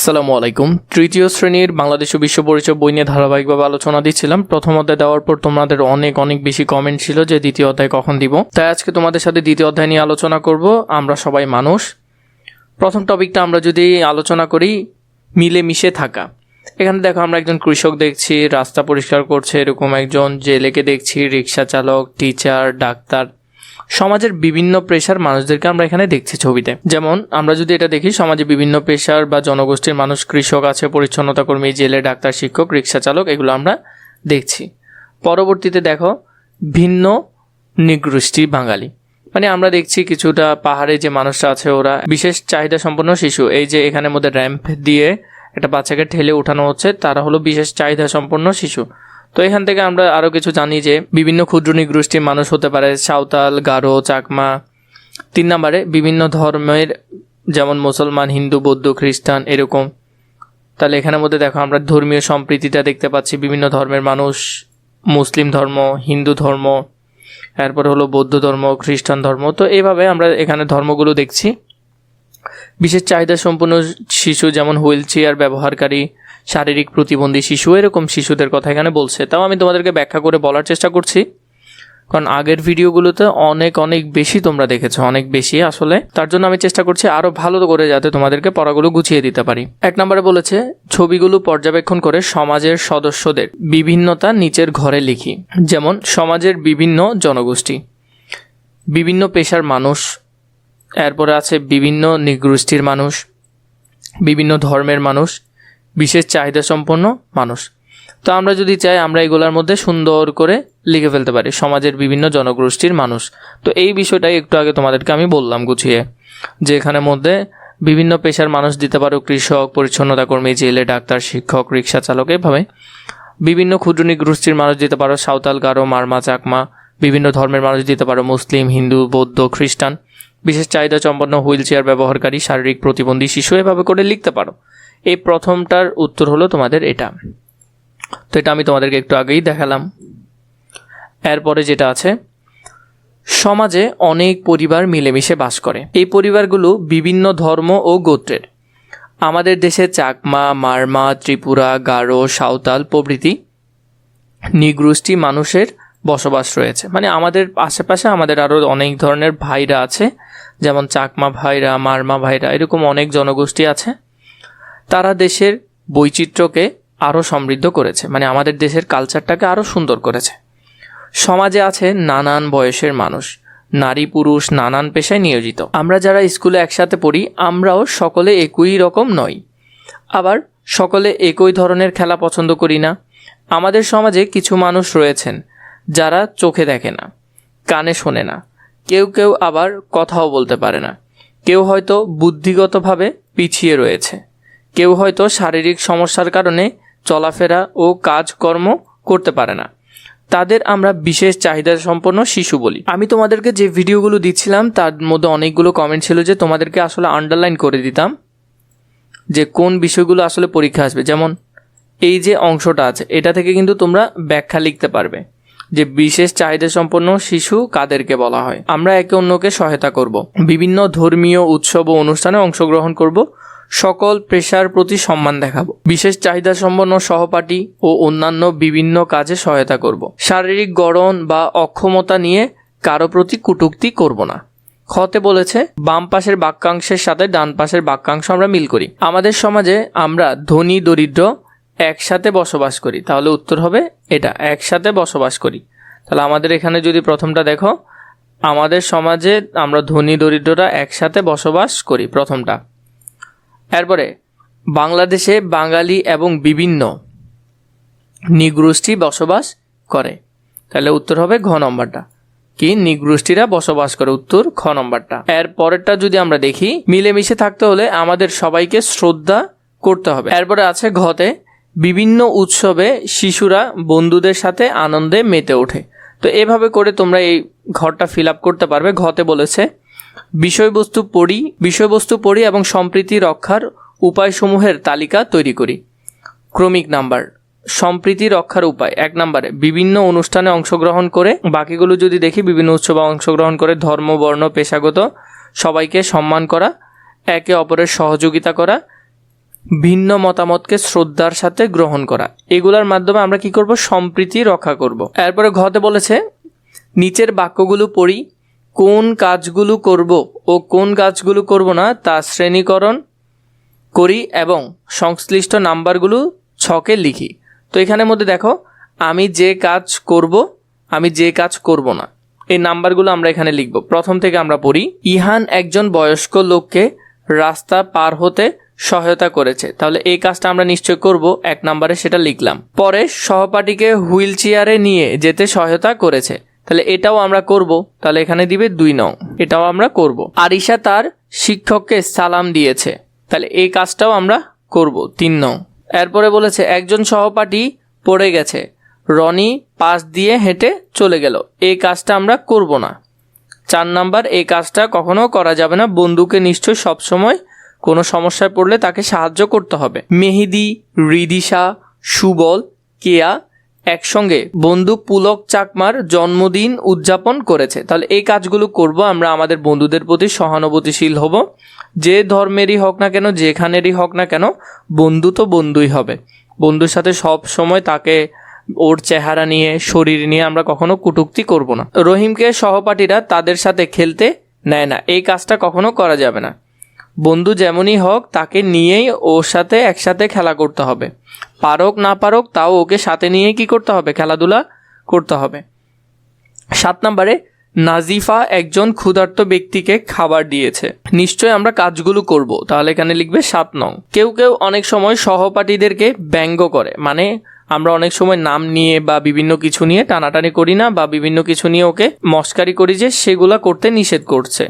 আসসালামু আলাইকুম। তৃতীয় শ্রেণীর বাংলাদেশ ও বিশ্ব পরিচয় বই নিয়ে ধারাবাহিকভাবে আলোচনা দিচ্ছিলাম। প্রথম অধ্যায় দেওয়ার পর তোমাদের অনেক বেশি কমেন্ট ছিল যে দ্বিতীয় অধ্যায় কখন দিব, তাই আজকে তোমাদের সাথে দ্বিতীয় অধ্যায় নিয়ে আলোচনা করব। আমরা সবাই মানুষ। প্রথম টপিকটা আমরা যদি আলোচনা করি, মিলেমিশে থাকা। এখানে দেখো আমরা একজন কৃষক দেখছি, রাস্তা পরিষ্কার করছে, এরকম একজন জেলেকে দেখছি, রিক্সা চালক, টিচার, ডাক্তার। সমাজের বিভিন্ন পেশার মানুষদেরকে আমরা এখানে দেখছি ছবিতে। যেমন আমরা যদি এটা দেখি, সমাজে বিভিন্ন পেশার বা জনগোষ্ঠীর মানুষ, কৃষক আছে, পরিচ্ছন্নতা কর্মী, জেলে, ডাক্তার, শিক্ষক, রিক্সা চালক, এগুলো আমরা দেখছি। পরবর্তীতে দেখো ভিন্ন নৃগোষ্ঠী বাঙালি, মানে আমরা দেখছি কিছুটা পাহাড়ে যে মানুষরা আছে ওরা বিশেষ চাহিদা সম্পন্ন শিশু। এই যে এখানে মধ্যে র্যাম্প দিয়ে একটা বাচ্চাকে ঠেলে উঠানো হচ্ছে, তারা হলো বিশেষ চাহিদা সম্পন্ন শিশু। তো এখান থেকে আমরা আরও কিছু জানি যে বিভিন্ন ক্ষুদ্র নৃগোষ্ঠীর মানুষ হতে পারে, সাঁওতাল, গারো, চাকমা। 3 নম্বরে বিভিন্ন ধর্মের, যেমন মুসলমান, হিন্দু, বৌদ্ধ, খ্রিস্টান, এরকম। তাহলে এখানের মধ্যে দেখো আমরা ধর্মীয় সম্প্রীতিটা দেখতে পাচ্ছি, বিভিন্ন ধর্মের মানুষ, মুসলিম ধর্ম, হিন্দু ধর্ম, এরপরে হলো বৌদ্ধ ধর্ম, খ্রিস্টান ধর্ম। তো এইভাবে আমরা এখানে ধর্মগুলো দেখছি। বিশেষ চাহিদা সম্পন্ন শিশু যেমন হুইল চেয়ার ব্যবহারকারী, শারীরিক প্রতিবন্ধী শিশু, এরকম শিশুদের কথা এখানে বলছে। তাও আমি তোমাদেরকে ব্যাখ্যা করে বলার চেষ্টা করছি, কারণ আগের ভিডিওগুলোতে অনেক বেশি তোমরা দেখেছো, অনেক বেশি আসলে। তার জন্য আমি চেষ্টা করছি আরও ভালো করে যাতে তোমাদেরকে পড়াগুলো গুছিয়ে দিতে পারি। 1 নম্বরে বলেছে ছবিগুলো পর্যবেক্ষণ করে সমাজের সদস্যদের বিভিন্নতা নিচের ঘরে লিখি। যেমন সমাজের বিভিন্ন জনগোষ্ঠী, বিভিন্ন পেশার মানুষ, এরপরে আছে বিভিন্ন নৃগোষ্ঠীর মানুষ, বিভিন্ন ধর্মের মানুষ, বিশেষ চাহিদা সম্পন্ন মানুষ। তো আমরা যদি চাই আমরা এগুলোর মধ্যে সুন্দর করে লিখে ফেলতে পারি সমাজের বিভিন্ন জনগোষ্ঠীর মানুষ। তো এই বিষয়টাই একটু আগে তোমাদেরকে আমি বললাম গুছিয়ে, যে এখানের মধ্যে বিভিন্ন পেশার মানুষ দিতে পারো, কৃষক, পরিচ্ছন্নতা কর্মী, জেলে, ডাক্তার, শিক্ষক, রিক্সা চালক। এভাবে বিভিন্ন ক্ষুদ্র নৃগোষ্ঠীর মানুষ দিতে পারো, সাঁওতাল, গারো, মারমা, চাকমা। বিভিন্ন ধর্মের মানুষ দিতে পারো, মুসলিম, হিন্দু, বৌদ্ধ, খ্রিস্টান। বিশেষ চাহিদা সম্পন্ন হুইল চেয়ার ব্যবহারকারী, শারীরিক প্রতিবন্ধী শিশু, এভাবে করে লিখতে পারো। এই প্রথমটার উত্তর হলো তোমাদের এটা। তো এটা আমি তোমাদেরকে একটু আগেই দেখালাম। এরপরে যেটা আছে, সমাজে অনেক পরিবার মিলেমিশে বাস করে। এই পরিবারগুলো বিভিন্ন ধর্ম ও গোত্রের। আমাদের দেশে চাকমা, মারমা, ত্রিপুরা, গারো, সাঁওতাল প্রভৃতি নৃগোষ্ঠী মানুষের বসবাস রয়েছে। মানে আমাদের আশেপাশে আমাদের আরও অনেক ধরনের ভাইরা আছে, যেমন চাকমা ভাইরা, মারমা ভাইরা, এরকম অনেক জনগোষ্ঠী আছে। তারা দেশের বৈচিত্র্যকে আরও সমৃদ্ধ করেছে, মানে আমাদের দেশের কালচারটাকে আরও সুন্দর করেছে। সমাজে আছে নানান বয়সের মানুষ, নারী পুরুষ নানান পেশায় নিয়োজিত। আমরা যারা স্কুলে একসাথে পড়ি, আমরাও সকলে একই রকম নই, আবার সকলে একই ধরনের খেলা পছন্দ করি না। আমাদের সমাজে কিছু মানুষ রয়েছেন যারা চোখে দেখে না, কানে শোনে না, কেউ আবার কথাও বলতে পারে না। কেউ হয়তো বুদ্ধিগতভাবে পিছিয়ে রয়েছে, কেউ হয়তো শারীরিক সমস্যার কারণে চলাফেরা ও কাজকর্ম করতে পারে না। তাদের আমরা বিশেষ চাহিদা সম্পন্ন শিশু বলি। আমি তোমাদেরকে যে ভিডিওগুলো দিচ্ছিলাম তার মধ্যে অনেকগুলো কমেন্ট ছিল যে তোমাদেরকে আসলে আন্ডারলাইন করে দিতাম যে কোন বিষয়গুলো আসলে পরীক্ষা আসবে। যেমন এই যে অংশটা আছে, এটা থেকে কিন্তু তোমরা ব্যাখ্যা লিখতে পারবে যে বিশেষ চাহিদা সম্পন্ন শিশু কাদেরকে বলা হয়। আমরা একে অন্যকে সহায়তা করব, বিভিন্ন ধর্মীয় উৎসব ও অনুষ্ঠানে অংশগ্রহণ করব, সকল পেশার প্রতি সম্মান দেখাবো, বিশেষ চাহিদা সম্পন্ন সহপাঠী ও অন্যান্য বিভিন্ন কাজে সহায়তা করব, শারীরিক গড়ন বা অক্ষমতা নিয়ে কারো প্রতি কটূক্তি করব না। খতে বলেছে বাম পাশের বাক্যাংশের সাথে ডান পাশের বাক্যাংশ আমরা মিল করি। আমাদের সমাজে আমরা ধনী দরিদ্র একসাথে বসবাস করি। তাহলে উত্তর হবে এটা, একসাথে বসবাস করি। তাহলে আমাদের এখানে যদি প্রথমটা দেখো, আমাদের সমাজে আমরা ধনী দরিদ্ররা একসাথে বসবাস করি, প্রথমটা। এরপরে বাংলাদেশে বাঙালি এবং বিভিন্ন নৃগোষ্ঠী বসবাস করে। তাহলে উত্তর হবে ঘ নম্বরটা, কি নৃগোষ্ঠীরা বসবাস করে, উত্তর খ নম্বরটা। এর পরেরটা যদি আমরা দেখি, মিলেমিশে থাকতে হলে আমাদের সবাইকে শ্রদ্ধা করতে হবে। এরপরে আছে ঘতে, বিভিন্ন উৎসবে শিশুরা বন্ধুদের সাথে আনন্দে মেতে ওঠে। তো এভাবে করে তোমরা এই ঘরটা ফিল আপ করতে পারবে। ঘতে বলেছে বিষয়বস্তু পড়ি এবং সম্প্রীতি রক্ষার উপায়সমূহের তালিকা তৈরি করি। ক্রমিক নাম্বার, সম্প্রীতি রক্ষার উপায় 1 নম্বরে বিভিন্ন অনুষ্ঠানে অংশগ্রহণ করে, বাকিগুলো যদি দেখি বিভিন্ন উৎসবে অংশগ্রহণ করে, ধর্ম, বর্ণ, পেশাগত সবাইকে সম্মান করা, একে অপরের সহযোগিতা করা, ভিন্ন মতামতকে শ্রদ্ধার সাথে গ্রহণ করা, এগুলোর মাধ্যমে আমরা কি করব, সম্প্রীতি রক্ষা করব। এরপরে ঘতে বলেছে নিচের বাক্যগুলো পড়ি, কোন কাজগুলো করব ও কোন কাজগুলো করব না তা শ্রেণীকরণ করি এবং সংশ্লিষ্ট নাম্বারগুলো ছকে লিখি। তো এখানের মধ্যে দেখো, আমি যে কাজ করব, আমি যে কাজ করব না, এই নাম্বারগুলো আমরা এখানে লিখব। প্রথম থেকে আমরা পড়ি, ইহান একজন বয়স্ক লোককে রাস্তা পার হতে সহায়তা করেছে। তাহলে এই কাজটা আমরা নিশ্চয় করব, 1 নম্বরে সেটা লিখলাম। পরে সহপাঠীকে হুইল চেয়ারে নিয়ে যেতে সহায়তা করেছে, তাহলে এটাও আমরা করব, তাহলে এখানে দিবে 2 নং, এটাও আমরা করব। আরিশা তার শিক্ষককে সালাম দিয়েছে, তাহলে এই কাজটাও আমরা করব, 3 নং। এরপরে বলেছে একজন সহপাঠী পড়ে গেছে, রনি পাশ দিয়ে হেঁটে চলে গেল, এই কাজটা আমরা করব না। 4 নাম্বার, এই কাজটা কখনো করা যাবে না, বন্ধুকে নিশ্চয় সবসময় কোনো সমস্যায় পড়লে তাকে সাহায্য করতে হবে। মেহেদি, রিদিশা, সুবল, কেয়া একসঙ্গে বন্ধু পুলক চাকমার জন্মদিন উদযাপন করেছে, তাহলে এই কাজগুলো করব আমরা, আমাদের বন্ধুদের প্রতি সহানুভূতিশীল হব। যে ধর্মেরই হোক না কেন, যেখানেরই হোক না কেন, বন্ধু তো বন্ধুই হবে। বন্ধুর সাথে সব সময় তাকে ওর চেহারা নিয়ে, শরীর নিয়ে আমরা কখনো কটূক্তি করব না। রহিমকে সহপাঠীরা তাদের সাথে খেলতে নেয় না, এই কাজটা কখনো করা যাবে না। বন্ধু যেমনই হোক তাকে নিয়েই ওর সাথে একসাথে খেলা করতে হবে, পারুক না পারুক তাও ওকে সাথে নিয়ে কি করতে হবে, খেলাধুলা করতে হবে। 7 নম্বরে, নাজিফা একজন ক্ষুধার্ত ব্যক্তিকে খাবার দিয়েছে, নিশ্চয় আমরা কাজগুলো করব, তাহলে এখানে লিখবে 7 নং। কেউ কেউ অনেক সময় সহপাঠীদেরকে ব্যঙ্গ করে, মানে আমরা অনেক সময় নাম নিয়ে বা বিভিন্ন কিছু নিয়ে টানাটানি করি না, বা বিভিন্ন কিছু নিয়ে ওকে মস্কারি করি, যে সেগুলা করতে নিষেধ করছে।